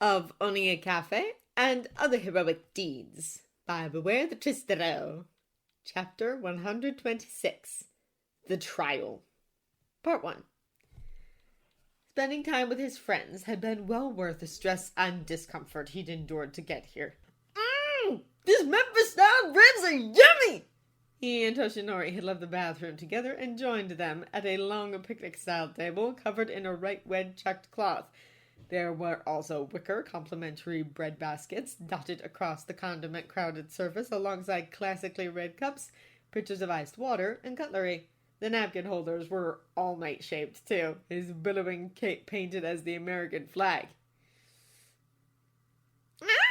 of owning a cafe and other heroic deeds by Beware the Tristero. Chapter 126. The Trial. Part 1. Spending time with his friends had been well worth the stress and discomfort he'd endured to get here. These Memphis-style ribs are yummy! He and Toshinori had left the bathroom together and joined them at a long picnic-style table covered in a right red checked cloth. There were also wicker complimentary bread baskets dotted across the condiment-crowded surface alongside classically red cups, pitchers of iced water, and cutlery. The napkin holders were all-night shaped, too, his billowing cape painted as the American flag.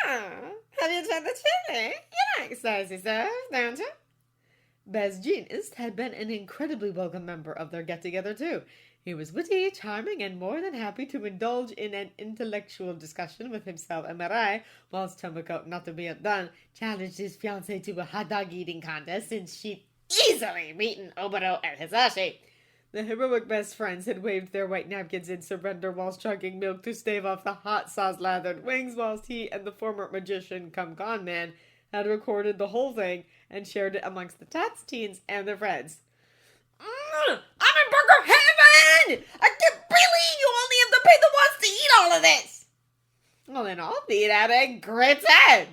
Have you tried the chili? You like spicy sauce, don't you? Bez Jeanist had been an incredibly welcome member of their get-together, too. He was witty, charming, and more than happy to indulge in an intellectual discussion with himself and Mirai, whilst Tomoko, not to be outdone, challenged his fiancée to a hot dog eating contest since she'd easily beaten Oboro and Hisashi. The heroic best friends had waved their white napkins in surrender whilst chugging milk to stave off the hot sauce-lathered wings, whilst he and the former magician come con man had recorded the whole thing and shared it amongst the Tats teens and their friends. I'm in burger heaven! I can't believe you only have to pay the ones to eat all of this! Well, then I'll beat at it grits head!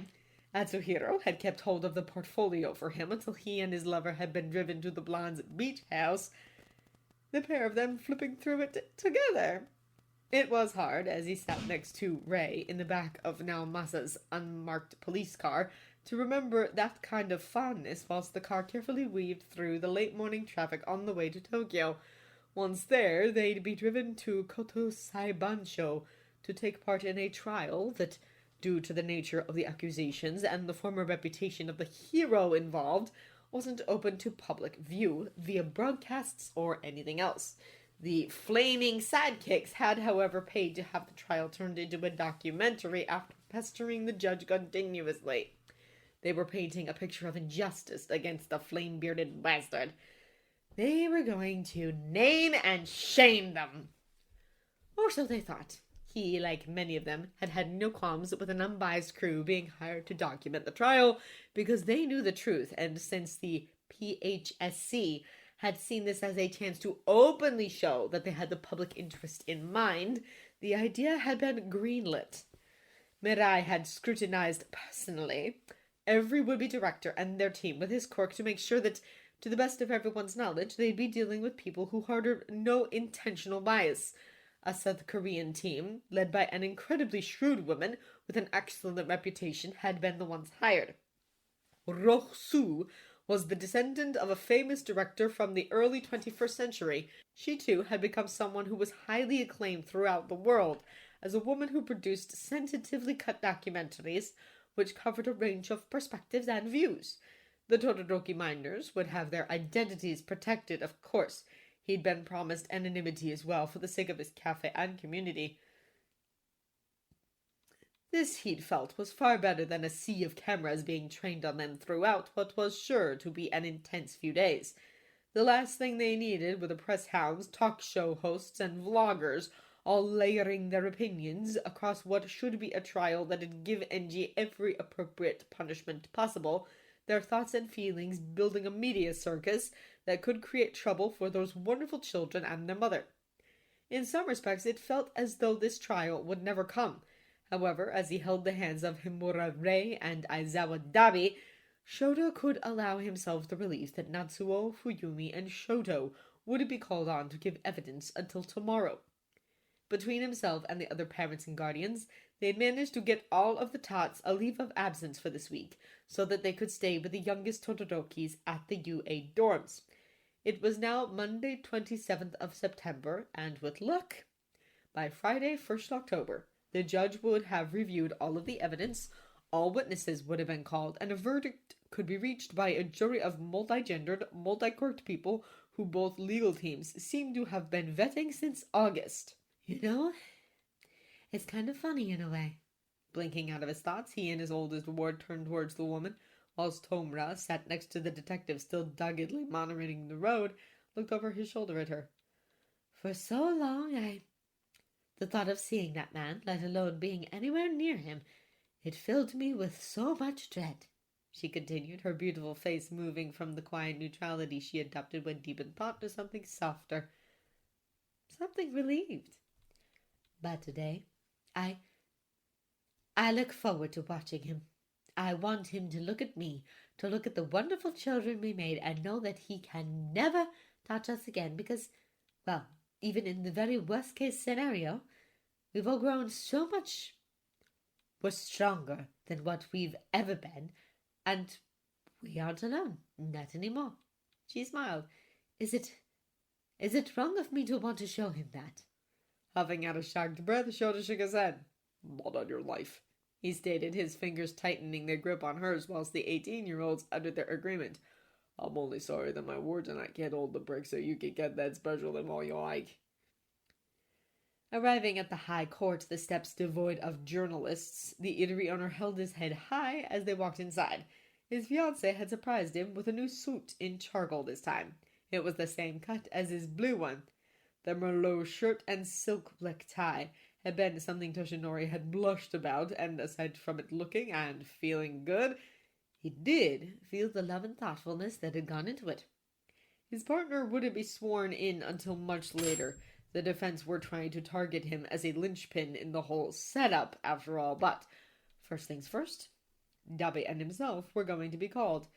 Atsuhiro had kept hold of the portfolio for him until he and his lover had been driven to the blonde's beach house, the pair of them flipping through it together. It was hard, as he sat next to Ray in the back of Naomasa's unmarked police car, to remember that kind of fondness whilst the car carefully weaved through the late morning traffic on the way to Tokyo. Once there, they'd be driven to Koto Saibansho to take part in a trial that, due to the nature of the accusations and the former reputation of the hero involved, wasn't open to public view via broadcasts or anything else. The flaming sidekicks had, however, paid to have the trial turned into a documentary after pestering the judge continuously. They were painting a picture of injustice against the flame-bearded bastard. They were going to name and shame them. Or so they thought. He, like many of them, had had no qualms with an unbiased crew being hired to document the trial because they knew the truth, and since the PHSC had seen this as a chance to openly show that they had the public interest in mind, the idea had been greenlit. Mirai had scrutinized personally every would-be director and their team with his quirk to make sure that, to the best of everyone's knowledge, they'd be dealing with people who harbored no intentional bias. A South Korean team, led by an incredibly shrewd woman with an excellent reputation, had been the ones hired. Roh-soo was the descendant of a famous director from the early 21st century. She, too, had become someone who was highly acclaimed throughout the world as a woman who produced sensitively cut documentaries which covered a range of perspectives and views. The Todoroki miners would have their identities protected, of course. He'd been promised anonymity as well for the sake of his cafe and community. This, he'd felt, was far better than a sea of cameras being trained on them throughout what was sure to be an intense few days. The last thing they needed were the press hounds, talk show hosts, and vloggers all layering their opinions across what should be a trial that'd give NG every appropriate punishment possible, their thoughts and feelings building a media circus that could create trouble for those wonderful children and their mother. In some respects, it felt as though this trial would never come. However, as he held the hands of Himura Rei and Aizawa Dabi, Shouta could allow himself the relief that Natsuo, Fuyumi, and Shoto would be called on to give evidence until tomorrow. Between himself and the other parents and guardians, they had managed to get all of the tots a leave of absence for this week, so that they could stay with the youngest Todorokis at the UA dorms. It was now Monday 27th of September, and with luck, by Friday 1st October, the judge would have reviewed all of the evidence, all witnesses would have been called, and a verdict could be reached by a jury of multi-gendered, multi-quirked people who both legal teams seemed to have been vetting since August. You know, it's kind of funny in a way. Blinking out of his thoughts, he and his oldest ward turned towards the woman, whilst Tomura sat next to the detective, still doggedly monitoring the road, looked over his shoulder at her. For so long, I The thought of seeing that man, let alone being anywhere near him, it filled me with so much dread, she continued, her beautiful face moving from the quiet neutrality she adopted when deep in thought to something softer, something relieved. But today, I look forward to watching him. I want him to look at me, to look at the wonderful children we made, and know that he can never touch us again because, well, even in the very worst case scenario, we've all grown so much. We're stronger than what we've ever been, and we aren't alone, not anymore. She smiled. Is it wrong of me to want to show him that? Huffing out a shocked breath, Shouta shook his head. Not on your life, he stated, his fingers tightening their grip on hers whilst the 18-year-olds uttered their agreement. I'm only sorry that my warden and I can't hold the brick so you can get that special limb all you like. Arriving at the High Court, the steps devoid of journalists, the eatery owner held his head high as they walked inside. His fiancée had surprised him with a new suit in charcoal this time. It was the same cut as his blue one. The Merlot shirt and silk black tie had been something Toshinori had blushed about, and aside from it looking and feeling good, he did feel the love and thoughtfulness that had gone into it. His partner wouldn't be sworn in until much later. The defense were trying to target him as a linchpin in the whole setup, after all, but first things first, Dabe and himself were going to be called.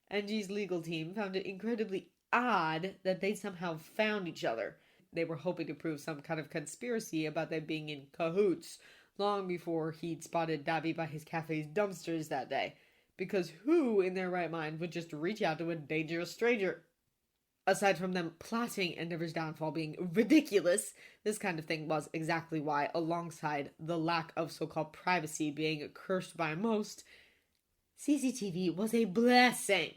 Angie's legal team found it incredibly odd that they somehow found each other. They were hoping to prove some kind of conspiracy about them being in cahoots long before he'd spotted Dabe by his cafe's dumpsters that day. Because who in their right mind would just reach out to a dangerous stranger? Aside from them plotting Endeavor's downfall being ridiculous, this kind of thing was exactly why, alongside the lack of so-called privacy being cursed by most, CCTV was a blessing.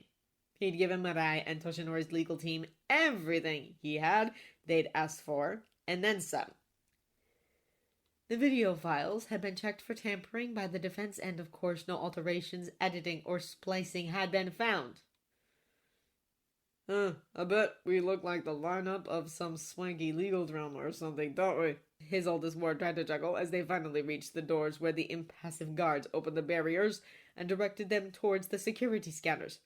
He'd given Mirai and Toshinori's legal team everything they'd asked for, and then some. The video files had been checked for tampering by the defense, and of course no alterations, editing, or splicing had been found. I bet we look like the lineup of some swanky legal drama or something, don't we? His oldest ward tried to chuckle as they finally reached the doors where the impassive guards opened the barriers and directed them towards the security scanners.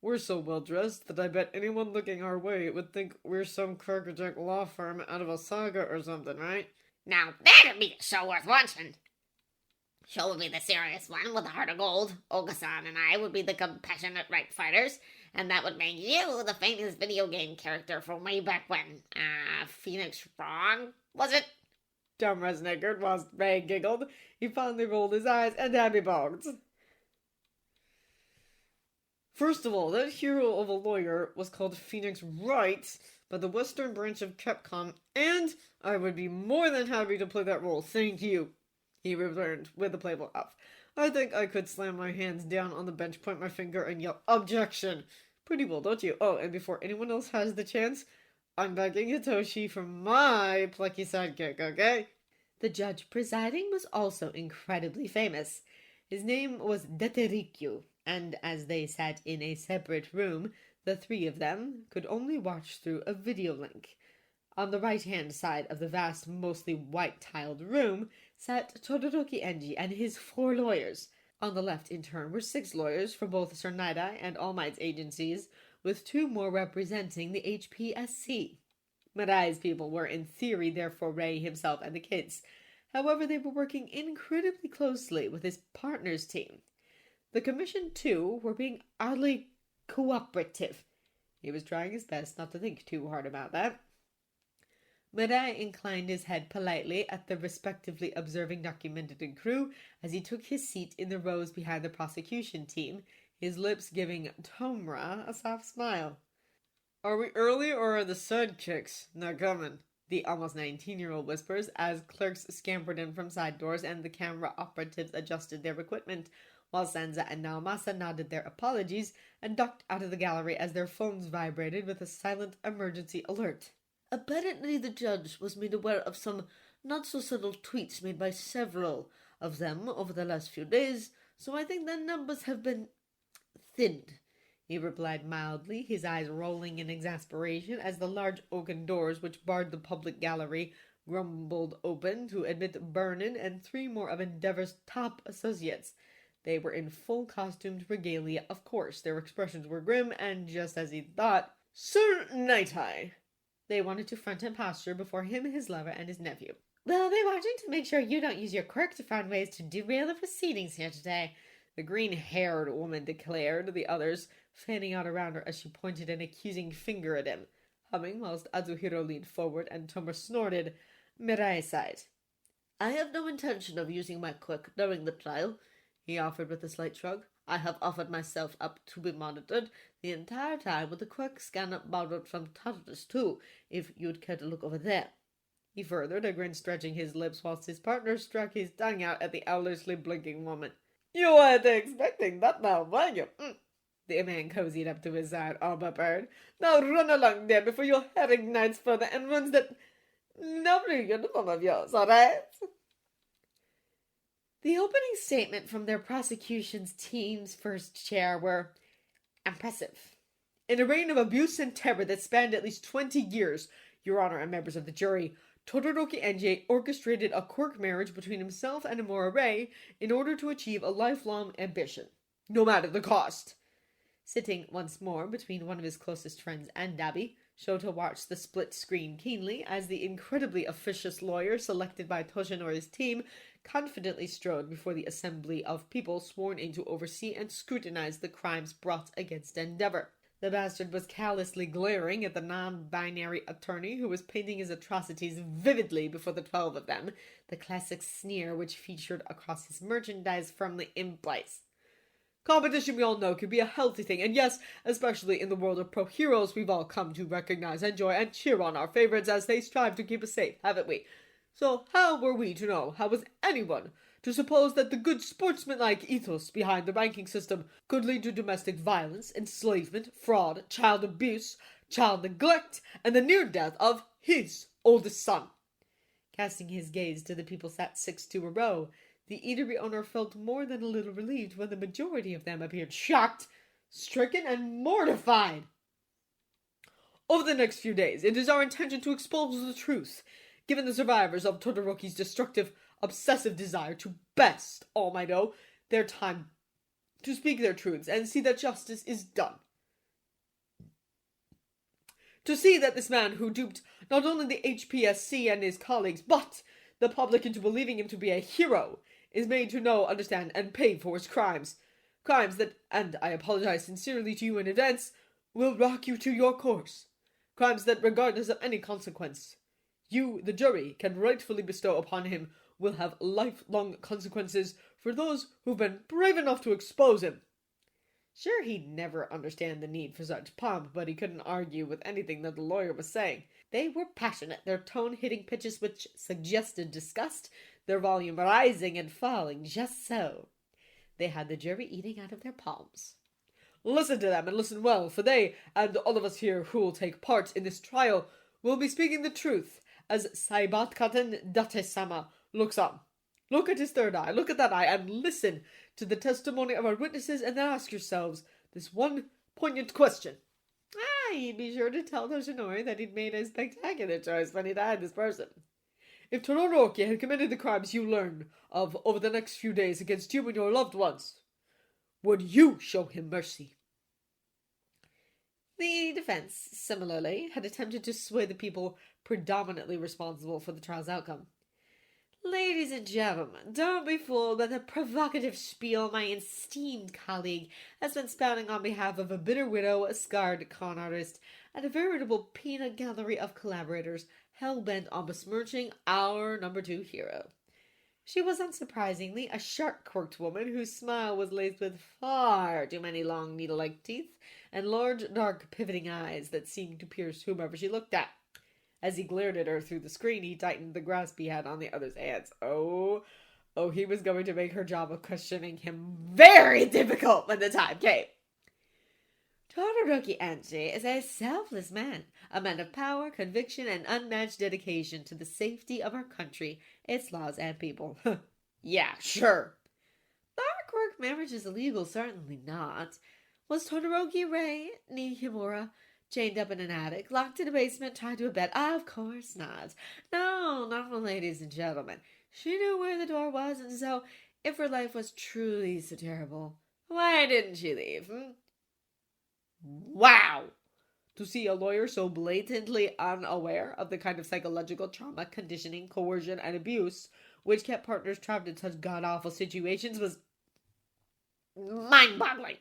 We're so well dressed that I bet anyone looking our way would think we're some crooked law firm out of a saga or something, right? Now that'd be a show worth watching. Show would be the serious one with the heart of gold. Oga-san and I would be the compassionate right fighters, and that would make you the famous video game character from way back when. Phoenix Wrong, was it? Tom snickered whilst Ray giggled. He finally rolled his eyes and Abby balked. First of all, that hero of a lawyer was called Phoenix Wright by the Western branch of Capcom, and I would be more than happy to play that role, thank you, he returned with a playful laugh. I think I could slam my hands down on the bench, point my finger, and yell, objection! Pretty well, don't you? Oh, and before anyone else has the chance, I'm begging Hitoshi for my plucky sidekick, okay? The judge presiding was also incredibly famous. His name was Daterikyu, and as they sat in a separate room, the three of them could only watch through a video link. On the right-hand side of the vast, mostly white-tiled room sat Todoroki Enji and his 4 lawyers. On the left, in turn, were 6 lawyers from both Sir Nidai and All Might's agencies, with 2 more representing the HPSC. Mirai's people were, in theory, therefore Ray himself and the kids. However, they were working incredibly closely with his partner's team. The commission, too, were being oddly cooperative. He was trying his best not to think too hard about that. Mirai inclined his head politely at the respectively observing documented crew as he took his seat in the rows behind the prosecution team, his lips giving Tomra a soft smile. Are we early or are the sidekicks not coming? The almost 19-year-old whispers as clerks scampered in from side doors and the camera operatives adjusted their equipment, while Sanza and Naomasa nodded their apologies and ducked out of the gallery as their phones vibrated with a silent emergency alert. Apparently the judge was made aware of some not-so-subtle tweets made by several of them over the last few days, so I think their numbers have been thinned, he replied mildly, his eyes rolling in exasperation as the large oaken doors which barred the public gallery grumbled Open to admit Vernon and 3 more of Endeavor's top associates. They were in full costumed regalia, of course. Their expressions were grim, and just as he thought, Sir Night-Eye. They wanted to front and posture before him, his lover, and his nephew. We'll be watching to make sure you don't use your quirk to find ways to derail the proceedings here today, the green-haired woman declared, the others fanning out around her as she pointed an accusing finger at him, humming whilst Azuhiro leaned forward and Tomer snorted. Mirai sighed. I have no intention of using my quirk during the trial, he offered with a slight shrug. I have offered myself up to be monitored the entire time with the quirk scanner borrowed from Tartarus too, if you'd care to look over there. He furthered, a grin stretching his lips whilst his partner struck his tongue out at the owlishly blinking woman. You weren't expecting that now, were you? The man cozied up to his side, all but bird. Now run along there before your hair ignites further and runs that lovely uniform of yours, all right? The opening statement from their prosecution's team's first chair were impressive. In a reign of abuse and terror that spanned at least 20 years, Your Honor and members of the jury, Todoroki Enjie orchestrated a quirk marriage between himself and Amora Ray in order to achieve a lifelong ambition, no matter the cost. Sitting once more between one of his closest friends and Dabi, Shouta watched the split screen keenly as the incredibly officious lawyer selected by Toshinori's team confidently strode before the assembly of people sworn in to oversee and scrutinize the crimes brought against Endeavor. The bastard was callously glaring at the non-binary attorney who was painting his atrocities vividly before the 12 of them, the classic sneer which featured across his merchandise firmly in place. Competition, we all know, can be a healthy thing, and yes, especially in the world of pro heroes, we've all come to recognize, enjoy, and cheer on our favorites as they strive to keep us safe, haven't we? So how were we to know, how was anyone to suppose that the good sportsmanlike ethos behind the ranking system could lead to domestic violence, enslavement, fraud, child abuse, child neglect, and the near death of his oldest son? Casting his gaze to the people sat 6 to a row, the eatery owner felt more than a little relieved when the majority of them appeared shocked, stricken, and mortified. Over the next few days, it is our intention to expose the truth, given the survivors of Todoroki's destructive, obsessive desire to best All Might know their time to speak their truths and see that justice is done. To see that this man who duped not only the HPSC and his colleagues, but the public into believing him to be a hero, is made to know, understand, and pay for his crimes. Crimes that, and I apologize sincerely to you in advance, will rock you to your course. Crimes that, regardless of any consequence, you, the jury, can rightfully bestow upon him will have lifelong consequences for those who've been brave enough to expose him. Sure, he'd never understand the need for such pomp, but he couldn't argue with anything that the lawyer was saying. They were passionate, their tone hitting pitches which suggested disgust, their volume rising and falling just so. They had the jury eating out of their palms. Listen to them, and listen well, for they, and all of us here who will take part in this trial, will be speaking the truth, as Saibatkaten Date-sama looks on. Look at his third eye, look at that eye, and listen to the testimony of our witnesses, and then ask yourselves this one poignant question. He'd be sure to tell Toshinori that he'd made a spectacular choice when he died this person. If Todoroki had committed the crimes you learn of over the next few days against you and your loved ones, would you show him mercy? The defense, similarly, had attempted to sway the people predominantly responsible for the trial's outcome. Ladies and gentlemen, don't be fooled by the provocative spiel my esteemed colleague has been spouting on behalf of a bitter widow, a scarred con artist, and a veritable peanut gallery of collaborators hell-bent on besmirching our number 2 hero. She was unsurprisingly a sharp-corked woman whose smile was laced with far too many long needle-like teeth and large, dark, pivoting eyes that seemed to pierce whomever she looked at. As he glared at her through the screen, he tightened the grasp he had on the other's hands. Oh, he was going to make her job of questioning him very difficult when the time came. Todoroki Enjie is a selfless man, a man of power, conviction, and unmatched dedication to the safety of our country, its laws, and people. Yeah, sure. Our quirk marriage is illegal, certainly not. Was Todoroki Ray Nihimura Chained up in an attic, locked in a basement, tied to a bed? Of course not. No, ladies and gentlemen. She knew where the door was, and so, if her life was truly so terrible, why didn't she leave? Wow! To see a lawyer so blatantly unaware of the kind of psychological trauma, conditioning, coercion, and abuse which kept partners trapped in such god-awful situations was mind-boggling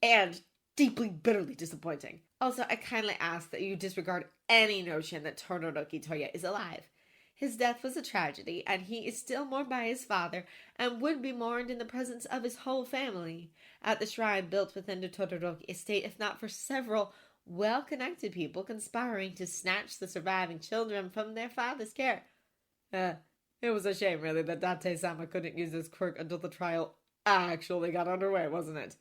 and deeply, bitterly disappointing. Also, I kindly ask that you disregard any notion that Todoroki Toya is alive. His death was a tragedy, and he is still mourned by his father, and would be mourned in the presence of his whole family, at the shrine built within the Todoroki estate, if not for several well-connected people conspiring to snatch the surviving children from their father's care. It was a shame, really, that Date-sama couldn't use his quirk until the trial actually got underway, wasn't it?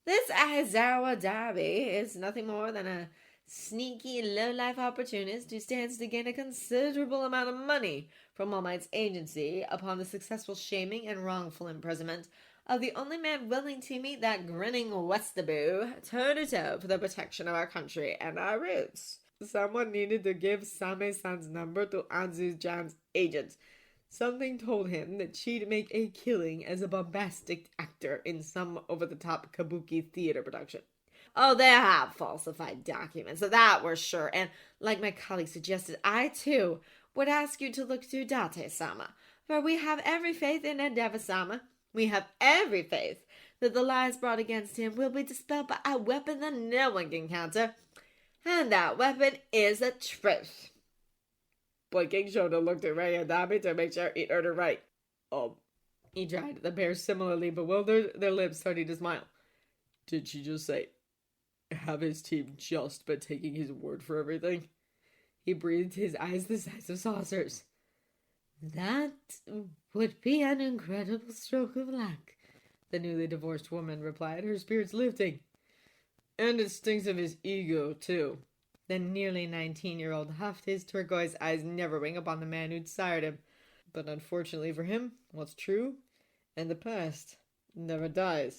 This Aizawa Dabi is nothing more than a sneaky, low-life opportunist who stands to gain a considerable amount of money from All Might's agency upon the successful shaming and wrongful imprisonment of the only man willing to meet that grinning Westaboo toe-to-toe for the protection of our country and our roots. Someone needed to give Same-san's number to Anzu-jan's agent. Something told him that she'd make a killing as a bombastic actor in some over-the-top kabuki theater production. Oh, they have falsified documents, so that we're sure. And like my colleague suggested, I, too, would ask you to look to Date-sama. For we have every faith in Endeavor-sama. We have every faith that the lies brought against him will be dispelled by a weapon that no one can counter. And that weapon is the truth. Blinking, Shouta looked at Ray and Dabi to make sure he'd heard her right. He tried. The pair, similarly bewildered, their lips starting to smile. Did she just say, have his team just been taking his word for everything? He breathed, his eyes the size of saucers. That would be an incredible stroke of luck, the newly divorced woman replied, her spirits lifting. And it stinks of his ego, too. The nearly 19-year-old huffed, his turquoise eyes narrowing upon the man who'd sired him. But unfortunately for him, what's true, and the past, never dies.